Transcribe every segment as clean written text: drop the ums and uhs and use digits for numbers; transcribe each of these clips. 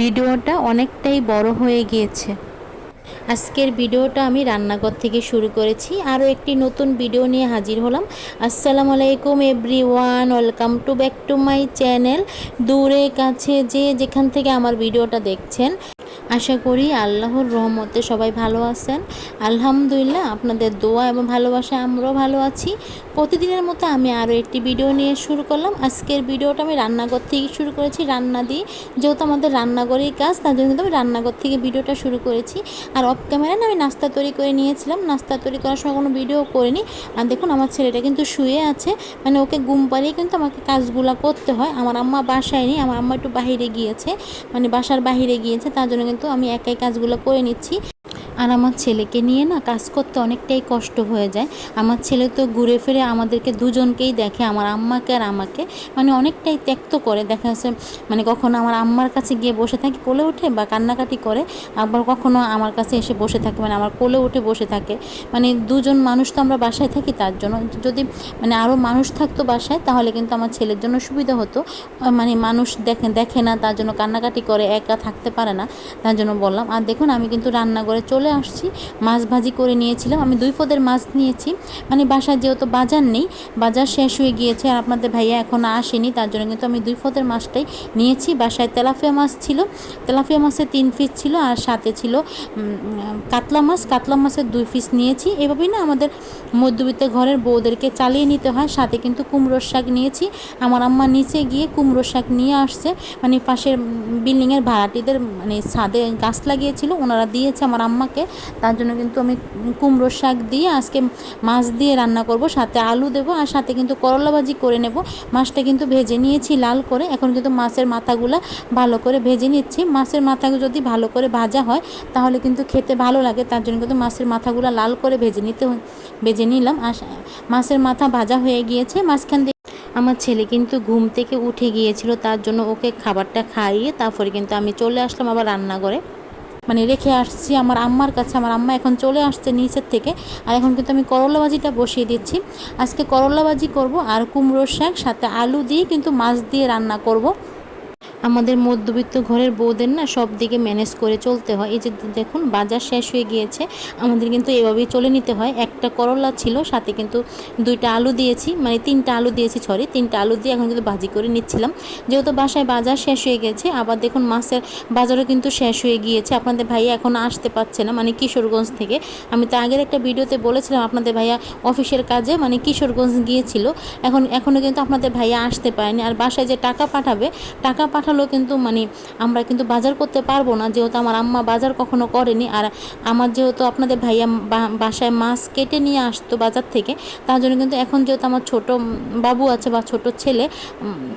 ভিডিওটা অনেকটাই বড় হয়ে গিয়েছে। আজকের ভিডিওটা আমি রান্নাঘর থেকে শুরু করেছি। আরও একটি নতুন ভিডিও নিয়ে হাজির হলাম। আসসালামু আলাইকুম everyone, welcome to back to my channel. দূরে কাছে যে যেখান থেকে আমার ভিডিওটা দেখছেন, আশা করি আল্লাহর রহমতে সবাই ভালো আছেন। আলহামদুলিল্লাহ, আপনাদের দোয়া এবং ভালোবাসায় আমরাও ভালো আছি। প্রতিদিনের মতো আমি আরও একটি ভিডিও নিয়ে শুরু করলাম। আজকের ভিডিওটা আমি রান্নাঘর থেকে শুরু করেছি, রান্না দিয়ে। যেহেতু আমাদের রান্নাঘরেই কাজ, তার জন্য কিন্তু আমি রান্নাঘর থেকে ভিডিওটা শুরু করেছি। আর অফ ক্যামেরায় আমি নাস্তা তৈরি করে নিয়েছিলাম। নাস্তা তৈরি করার সময় কোনো ভিডিও করিনি। আর দেখুন, আমার ছেলেটা কিন্তু শুয়ে আছে, মানে ওকে ঘুম পাড়িয়ে কিন্তু আমাকে কাজগুলো করতে হয়। আমার আম্মা বাসায় নেই, আমার আম্মা একটু বাহিরে গিয়েছে, মানে বাসার বাহিরে গিয়েছে, তার জন্য কিন্তু আমি একাই কাজগুলো করে নিচ্ছি। আর আমার ছেলেকে নিয়ে না কাজ করতে অনেকটাই কষ্ট হয়ে যায়। আমার ছেলে তো ঘুরে ফিরে আমাদেরকে দুজনকেই দেখে, আমার আম্মাকে আর আমাকে, মানে অনেকটাই ত্যক্ত করে। দেখা যাচ্ছে মানে কখনো আমার আম্মার কাছে গিয়ে বসে থাকে, কোলে ওঠে বা কান্নাকাটি করে, আবার কখনো আমার কাছে এসে বসে থাকে, মানে আমার কোলে উঠে বসে থাকে। মানে দুজন মানুষ তো আমরা বাসায় থাকি, তার জন্য যদি মানে আরও মানুষ থাকতো বাসায়, তাহলে কিন্তু আমার ছেলের জন্য সুবিধা হতো। মানে মানুষ দেখে না, তার জন্য কান্নাকাটি করে, একা থাকতে পারে না, তার জন্য বললাম। আর দেখুন, আমি কিন্তু রান্নাঘরে চলে আসছি। মাছ ভাজি করে নিয়েছিলাম, আমি 2 পদের মাছ নিয়েছি। মানে বাসায় যেহেতু বাজার নেই, বাজার শেষ হয়ে গিয়েছে, আর আপনাদের ভাইয়া এখনও আসেনি, তার জন্য কিন্তু আমি 2 পদের মাছটাই নিয়েছি। বাসায় তেলাপিয়া মাছ ছিল, তেলাপিয়া মাছের 3 পিস ছিল, আর সাথে ছিল কাতলা মাছ, কাতলা মাছের 2 পিস নিয়েছি। এভাবেই না আমাদের মধ্যবিত্ত ঘরের বউদেরকে চালিয়ে নিতে হয়। সাথে কিন্তু কুমড়োর শাক নিয়েছি। আমার আম্মা নিচে গিয়ে কুমড়োর শাক নিয়ে আসছে, মানে পাশের বিল্ডিংয়ের ভাড়াটিদের মানে ছাদে গাছ লাগিয়েছিল, ওনারা দিয়েছে আমার আম্মাকে। তার জন্য কিন্তু আমি কুমড়োর শাক দিয়ে আজকে মাছ দিয়ে রান্না করব, সাথে আলু দেবো, আর সাথে কিন্তু করলা ভাজি করে নেব। মাছটা কিন্তু ভেজে নিয়েছি লাল করে। এখন কিন্তু মাছের মাথাগুলো ভালো করে ভেজে নিচ্ছি। মাছের মাথাগুলো যদি ভালো করে ভাজা হয় তাহলে কিন্তু খেতে ভালো লাগে, তার জন্য কিন্তু মাছের মাথাগুলো লাল করে ভেজে নিলাম। আর মাছের মাথা ভাজা হয়ে গিয়েছে। মাঝখান দিয়ে আমার ছেলে কিন্তু ঘুম থেকে উঠে গিয়েছিল, তার জন্য ওকে খাবারটা খাইয়ে তারপরে কিন্তু আমি চলে আসলাম আবার রান্নাঘরে, মানে রেখে আসছি আমার আম্মার কাছে। আমার আম্মা এখন চলে আসছে নিচের থেকে। আর এখন কিন্তু আমি করলা ভাজিটা বসিয়ে দিচ্ছি। আজকে করলা ভাজি করব, আর কুমড়োর শাক সাথে আলু দিয়ে কিন্তু মাছ দিয়ে রান্না করব। আমাদের মধ্যবিত্ত ঘরের বউদের না সব দিকে ম্যানেজ করে চলতে হয়। এই যে দেখুন, বাজার শেষ হয়ে গিয়েছে, আমাদের কিন্তু এভাবেই চলে নিতে হয়। একটা করলা ছিল, সাথে কিন্তু 2টা আলু দিয়েছি, মানে 3টা আলু দিয়েছি, 3টা আলু দিয়ে এখন কিন্তু ভাজি করে নিচ্ছিলাম। যেহেতু বাসায় বাজার শেষ হয়ে গেছে, আবার দেখুন মাছের বাজারও কিন্তু শেষ হয়ে গিয়েছে। আপনাদের ভাইয়া এখন আসতে পারছে না, মানে কিশোরগঞ্জ থেকে। আমি তো আগের একটা ভিডিওতে বলেছিলাম আপনাদের ভাইয়া অফিসের কাজে মানে কিশোরগঞ্জ গিয়েছিল। এখনও কিন্তু আপনাদের ভাইয়া আসতে পারেনি। আর বাসায় যে টাকা পাঠাবে, টাকা পাঠালেও কিন্তু মানে আমরা কিন্তু বাজার করতে পারবো না, যেহেতু আমার আম্মা বাজার কখনো করেনি। আর আমার যেহেতু আপনাদের ভাইয়া বাসায় মাছ কেটে নিয়ে আসতো বাজার থেকে, তার জন্য কিন্তু এখন যেহেতু আমার ছোট বাবু আছে বা ছোট ছেলে,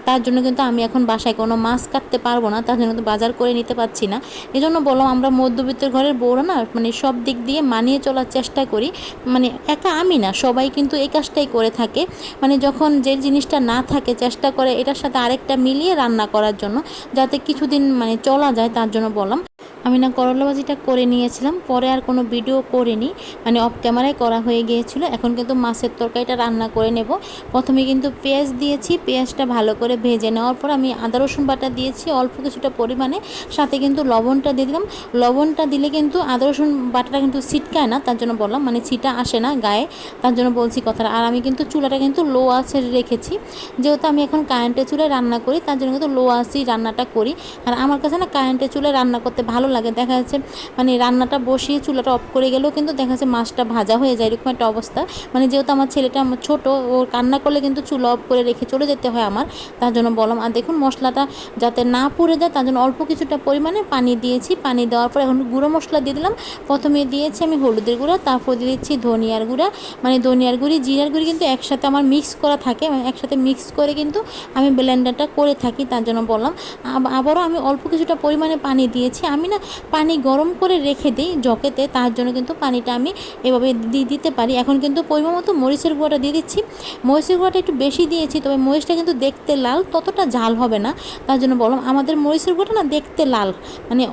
তার জন্য কিন্তু আমি এখন বাসায় কোনো মাছ কাটতে পারবো না, তার জন্য কিন্তু বাজার করে নিতে পারছি না। এই জন্য বললাম, আমরা মধ্যবিত্ত ঘরের বউরা না মানে সব দিক দিয়ে মানিয়ে চলার চেষ্টা করি। মানে একা আমি না, সবাই কিন্তু এই কাজটাই করে থাকে। মানে যখন যে জিনিসটা না থাকে, চেষ্টা করে এটার সাথে আরেকটা মিলিয়ে রান্না করার জন্য, যাতে কিছুদিন মানে চলা যায়, তার জন্য বললাম। আমি না করলা ভাজিটা করে নিয়েছিলাম, পরে আর কোনো ভিডিও করিনি, মানে অফ ক্যামেরায় করা হয়ে গিয়েছিল। এখন কিন্তু মাছের তরকারিটা রান্না করে নেব। প্রথমে কিন্তু পেঁয়াজ দিয়েছি, পেঁয়াজটা ভালো করে ভেজে নেওয়ার পর আমি আদা রসুন বাটা দিয়েছি অল্প কিছুটা পরিমাণে, সাথে কিন্তু লবণটা দিয়ে দিলাম। লবণটা দিলে কিন্তু আদা রসুন বাটাটা কিন্তু ছিটকায় না, তার জন্য বললাম, মানে ছিটা আসে না গায়ে, তার জন্য বলছি কথাটা। আর আমি কিন্তু চুলাটা কিন্তু লো আঁচে রেখেছি, যেহেতু আমি এখন কারেন্টের চুলায় রান্না করি, তার জন্য কিন্তু লো আঁচেই রান্নাটা করি। আর আমার কাছে না কারেন্টের চুলায় রান্না করতে ভালো লাগে। দেখা যাচ্ছে মানে রান্নাটা বসিয়ে চুলাটা অফ করে গেলেও কিন্তু দেখা যাচ্ছে মাছটা ভাজা হয়ে যায়, এরকম একটা অবস্থা। মানে যেহেতু আমার ছেলেটা আমার ছোটো, ও কান্না করলে কিন্তু চুলা অফ করে রেখে চলে যেতে হয় আমার, তার জন্য বললাম। আর দেখুন, মশলাটা যাতে না পুড়ে যায়, তার জন্য অল্প কিছুটা পরিমাণে পানি দিয়েছি। পানি দেওয়ার পর এখন গুঁড়ো মশলা দিয়ে দিলাম। প্রথমে দিয়েছি আমি হলুদের গুঁড়া, তারপর দিয়ে দিচ্ছি ধনিয়ার গুঁড়া, মানে ধনিয়ার গুঁড়ি জিরার গুঁড়ি কিন্তু একসাথে আমার মিক্স করা থাকে, একসাথে মিক্স করে কিন্তু আমি ব্লেন্ডারটা করে থাকি, তার জন্য বললাম। আবারও আমি অল্প কিছুটা পরিমাণে পানি দিয়েছি। আমি না পানি গরম করে রেখে দিই জকেতে, তার জন্য কিন্তু পানিটা আমি এভাবে দিতে পারি। এখন কিন্তু পরিমাণ মতো মরিচের গুঁড়োটা দিয়ে দিচ্ছি। মরিচের গুঁড়োটা একটু বেশি দিয়েছি, তবে মরিচটা কিন্তু দেখতে লাল, ততটা ঝাল হবে না। তার জন্য বললাম আমাদের মরিচের গুঁড়োটা না দেখতে লাল, মানে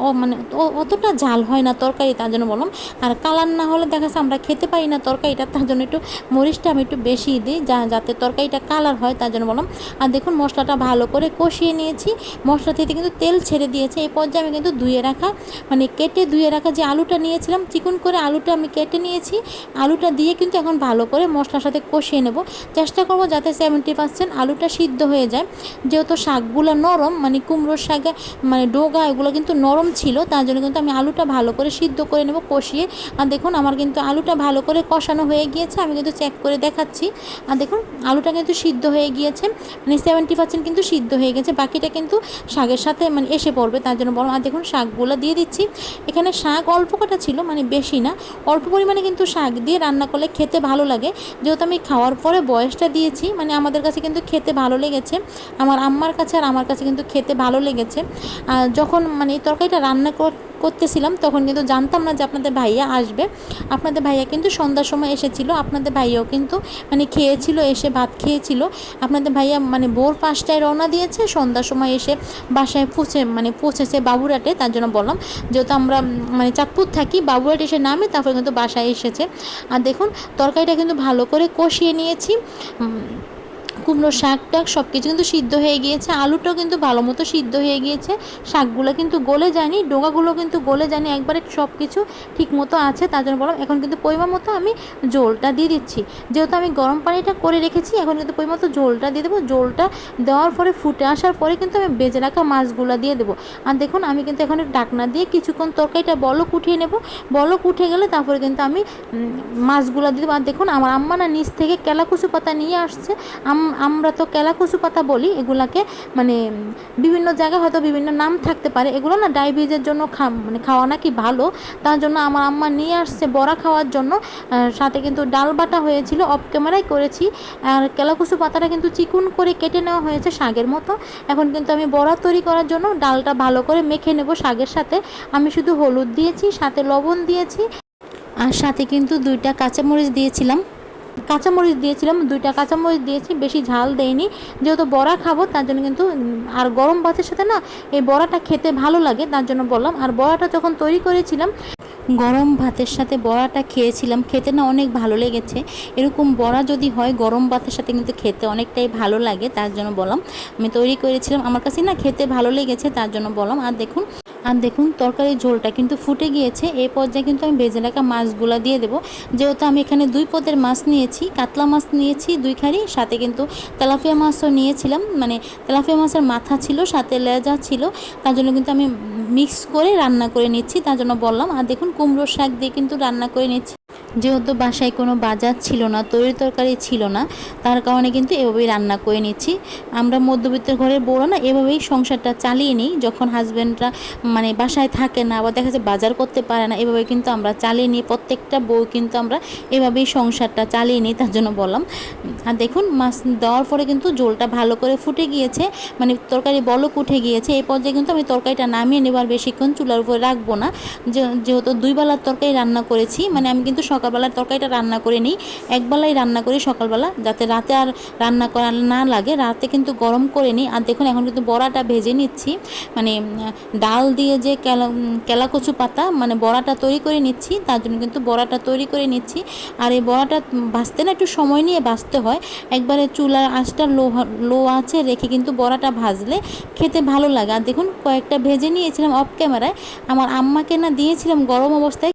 অতটা ঝাল হয় না তরকারি, তার জন্য বললাম। আর কালার না হলে দেখা যাচ্ছে আমরা খেতে পারি না তরকারিটা, তার জন্য একটু মরিচটা আমি একটু বেশি দিই যাতে তরকারিটা কালার হয়, তার জন্য বললাম। আর দেখুন মশলাটা ভালো করে কষিয়ে নিয়েছি, মশলা থেকে কিন্তু তেল ছেড়ে দিয়েছে। এই পর্যায়ে আমি কিন্তু কেটে ধুয়ে রাখা যে আলুটা নিয়েছিলাম, চিকন করে আলুটা আমি কেটে নিয়েছি। আলুটা দিয়ে কিন্তু এখন ভালো করে মশলার সাথে কষিয়ে নেব। চেষ্টা করব যাতে 70% আলুটা সিদ্ধ হয়ে যায়, যেহেতু শাকগুলো নরম, মানে কুমড়োর শাকে মানে ডোগা এগুলো কিন্তু নরম ছিল, তার জন্য কিন্তু আমি আলুটা ভালো করে সিদ্ধ করে নেব কষিয়ে। আর দেখুন আমার কিন্তু আলুটা ভালো করে কষানো হয়ে গিয়েছে, আমি কিন্তু চেক করে দেখাচ্ছি। আর দেখুন আলুটা কিন্তু সিদ্ধ হয়ে গিয়েছে, মানে 70% কিন্তু সিদ্ধ হয়ে গেছে, বাকিটা কিন্তু শাকের সাথে মানে এসে পড়বে, তার জন্য বললাম। আর দেখুন শাকগুলো দিয়ে দিচ্ছি। এখানে শাক অল্প কটা ছিল, মানে বেশি না, অল্প পরিমাণে কিন্তু শাক দিয়ে রান্না করলে খেতে ভালো লাগে। যেহেতু আমি খাওয়ার পরে বয়সটা দিয়েছি, মানে আমাদের কাছে কিন্তু খেতে ভালো লেগেছে, আমার আম্মার কাছে আর আমার কাছে কিন্তু খেতে ভালো লেগেছে। যখন মানে এই তরকারিটা রান্না করতেছিলাম তখন কিন্তু জানতাম না যে আপনাদের ভাইয়া আসবে। আপনাদের ভাইয়া কিন্তু সন্ধ্যার সময় এসেছিল, আপনাদের ভাইয়াও কিন্তু মানে খেয়েছিল, এসে ভাত খেয়েছিল। আপনাদের ভাইয়া মানে ভোর 5টায় রওনা দিয়েছে, সন্ধ্যার সময় এসে বাসায় পৌঁছেছে বাবুরহাটে, তার জন্য বললাম। যেহেতু আমরা মানে চাঁদপুর থাকি, বাবুরহাট এসে নামে তারপরে কিন্তু বাসায় এসেছে। আর দেখুন তরকারিটা কিন্তু ভালো করে কষিয়ে নিয়েছি। কুমড়ো শাকটা সব কিছু কিন্তু সিদ্ধ হয়ে গিয়েছে, আলুটাও কিন্তু ভালো মতো সিদ্ধ হয়ে গিয়েছে, শাকগুলো কিন্তু গলে যায়নি, ডোগাগুলো কিন্তু গলে যায়নি, একবারে সব কিছু ঠিক মতো আছে, তার জন্য বললাম। এখন কিন্তু পরিমাণ মতো আমি ঝোলটা দিয়ে দিচ্ছি, যেহেতু আমি গরম পানিটা করে রেখেছি, এখন কিন্তু পরিমাণ মতো ঝোলটা দিয়ে দেবো। ঝোলটা দেওয়ার পরে ফুটে আসার পরে কিন্তু আমি বেজে রাখা মাছগুলো দিয়ে দেবো। আর দেখুন আমি কিন্তু এখন ঢাকনা দিয়ে কিছুক্ষণ তরকারিটা বলক উঠিয়ে নেব, বলক উঠে গেলে তারপরে কিন্তু আমি মাছগুলো দিয়ে দেবো। আর দেখুন আমার আম্মা না নিচ থেকে কেলাকুচু পাতা নিয়ে আসছে, আমরা তো কেলাকুচু পাতা বলি এগুলাকে, মানে বিভিন্ন জায়গায় হয়তো বিভিন্ন নাম থাকতে পারে, এগুলো না ডায়াবেটিসের জন্য খাওয়া নাকি ভালো, তার জন্য আমার আম্মা নিয়ে আসছে বড়া খাওয়ার জন্য। সাথে কিন্তু ডাল বাটা হয়েছিল, অফ ক্যামেরায় করেছি। আর কেলাকুচু পাতাটা কিন্তু চিকুন করে কেটে নেওয়া হয়েছে শাকের মতো। এখন কিন্তু আমি বড়া তৈরি করার জন্য ডালটা ভালো করে মেখে নেব শাকের সাথে। আমি শুধু হলুদ দিয়েছি, সাথে লবণ দিয়েছি, আর সাথে কিন্তু 2টা কাঁচামরিচ দিয়েছিলাম। 2টা কাঁচামরিচ দিয়েছি, বেশি ঝাল দেয়নি, যেহেতু বড়া খাবো তার জন্য কিন্তু। আর গরম ভাতের সাথে না এই বড়াটা খেতে ভালো লাগে, তার জন্য বললাম। আর বড়াটা যখন তৈরি করেছিলাম, গরম ভাতের সাথে বড়াটা খেয়েছিলাম, খেতে না অনেক ভালো লেগেছে। এরকম বড়া যদি হয় গরম ভাতের সাথে কিন্তু খেতে অনেকটাই ভালো লাগে, তার জন্য বললাম। আমি তৈরি করেছিলাম, আমার কাছে না খেতে ভালো লেগেছে, তার জন্য বললাম। আর দেখুন তরকারির ঝোলটা কিন্তু ফুটে গিয়েছে, এই পর্যায়ে কিন্তু আমি ভেজে রাখা মাছগুলো দিয়ে দেবো। যেহেতু আমি এখানে 2 পদের মাছ নিয়েছি, কাতলা মাছ নিয়েছি 2 খাড়ি, সাথে কিন্তু তেলাপিয়া মাছও নিয়েছিলাম, মানে তেলাপিয়া মাছের মাথা ছিল, সাথে লেজা ছিল, তার জন্য কিন্তু আমি মিক্স করে রান্না করে নিচ্ছি, তার জন্য বললাম। আর দেখুন কুমড়োর শাক দিয়ে কিন্তু রান্না করে নিচ্ছি, যেহেতু বাসায় কোনো বাজার ছিল না, তরকারি ছিল না, তার কারণে কিন্তু এভাবেই রান্না করে নিচ্ছি। আমরা মধ্যবিত্ত ঘরের বউরা না এভাবেই সংসারটা চালিয়ে নিই, যখন হাজব্যান্ডরা মানে বাসায় থাকে না, আবার দেখা যায় বাজার করতে পারে না, এভাবে কিন্তু আমরা চালিয়ে নিই, প্রত্যেকটা বউ কিন্তু আমরা এভাবেই সংসারটা চালিয়ে নিই, তার জন্য বললাম। আর দেখুন মাছ দেওয়ার পরে কিন্তু ঝোলটা ভালো করে ফুটে গিয়েছে, মানে তরকারি বলক উঠে গিয়েছে, এই পর্যায়ে কিন্তু আমি তরকারিটা নামিয়ে নেব, আর বেশিক্ষণ চুলার উপরে রাখবো না। যেহেতু 2 বেলার তরকারি রান্না করেছি, মানে আমি কিন্তু সকালবেলার তরকারিটা রান্না করে নিই, একবেলাই রান্না করি সকালবেলা, যাতে রাতে আর রান্না করা না লাগে, রাতে কিন্তু গরম করে নিই। আর দেখুন এখন কিন্তু বড়াটা ভেজে নিচ্ছি, মানে ডাল দিয়ে যে কেলাকচু পাতা মানে বড়াটা তৈরি করে নিচ্ছি, তার জন্য কিন্তু বড়াটা তৈরি করে নিচ্ছি। আর এই বড়াটা ভাজতে না একটু সময় নিয়ে ভাজতে হয়, একবারে চুলার আঁচটা লো আছে রেখে কিন্তু বড়াটা ভাজলে খেতে ভালো লাগে। আর দেখুন কয়েকটা ভেজে নিয়েছিলাম অফ ক্যামেরায়, আমার আম্মাকে না দিয়েছিলাম গরম অবস্থায়,